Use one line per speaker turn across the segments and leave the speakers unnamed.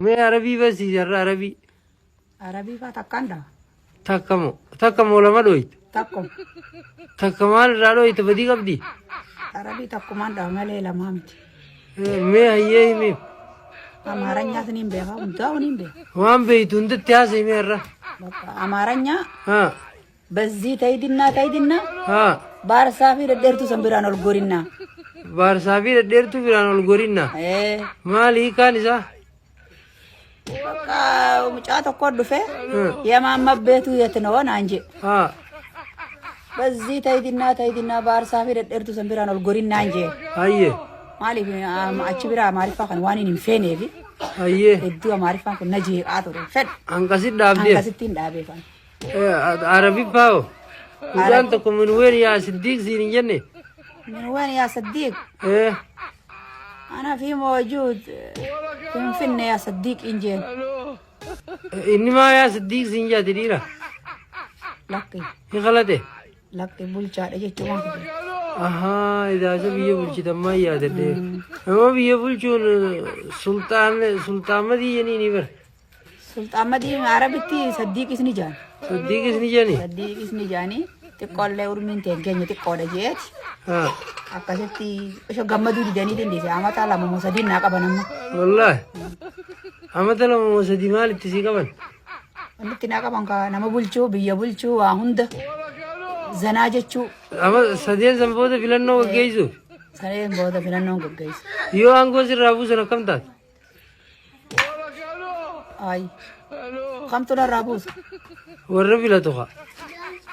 मैं अरबी बस जरा अरबी
Arabii faa takkaan dha.
takkamoo lama dhoyte
Takkum.
takkamaan irraa dhoyte badii qabdi
Arabii takkumaan dha malee lamaa miti.
mee hayyee himiif
Amaaranya siniin beekaa hundaa huniin beeka.
waan beeytu hundatti haasa'ime irra
Amaaranya
haa
bezzii ta'idinnaa
haa
baarsaa fi dhedheertuu san biraan ol gorinnaa.
baarsaa fi dhedheertuu biraan ol gorinna maali hiikaan isaa
Bakka mucaa tokko dhufe yama beetu yettina waan anje.
haa
Bezzii ta'idinnaa baarsaa fi dhedheertuu san biraan ol gorinnaa anje.
hayyee
Maaliif achi biraa Amaariffaa kan waan hin feeneefi
hayyee
hedduu Amaariffaan kun na jeeqaa ture fedha.
hanqasit dhaabdee
Hanqasittiin dhaabee kan.
arabi paao mucaan tokko min ween yaa siddiiq siin hin jenne
Min ween yaa Saddiiq. Ana fi mawjuud finfinne yaa Saddiiq injeen.
inni maa yaa siddiiq siin jaati dhiira
Lakki
hin qalate
lakki bulchaadha jechuun waan fide.
ahaa idaasa biyya bulchitan maa yaadadhe nama biyya bulchuun sulxaamadii jeniini bar
Sulxaamadii Arabitti Saddiiqis ni jaan.
siddiiqis ni jeni
Saddiiqis ni jaanii xiqqoollee urmiin ta'e keenya xiqqoodha jeeti.
haa
Akkasitti osoo gammaduu didanii dindiise amataa lama moo sadii naa qaban amma.
wallaahi amata lama moo sadii maalitti sii qaban
Wanti naa qaban ka nama bulchuu biyya bulchuu waa hunda zanaa jechuu
ama sadeen san booda filannoo gaggeessuuf
sareen booda filannoon gaggeessa.
yoo aangoo sirraa buusan akkam taate
Ay kamtu narraa buusa
warra filatu haa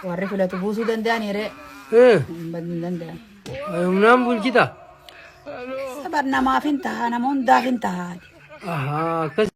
warri filatu buusuu danda'aniire hin danda'an.
humnaan bulchita
Sabar namaaf hin ta'a nama hundaaf hin ta'a.
ahaa akkas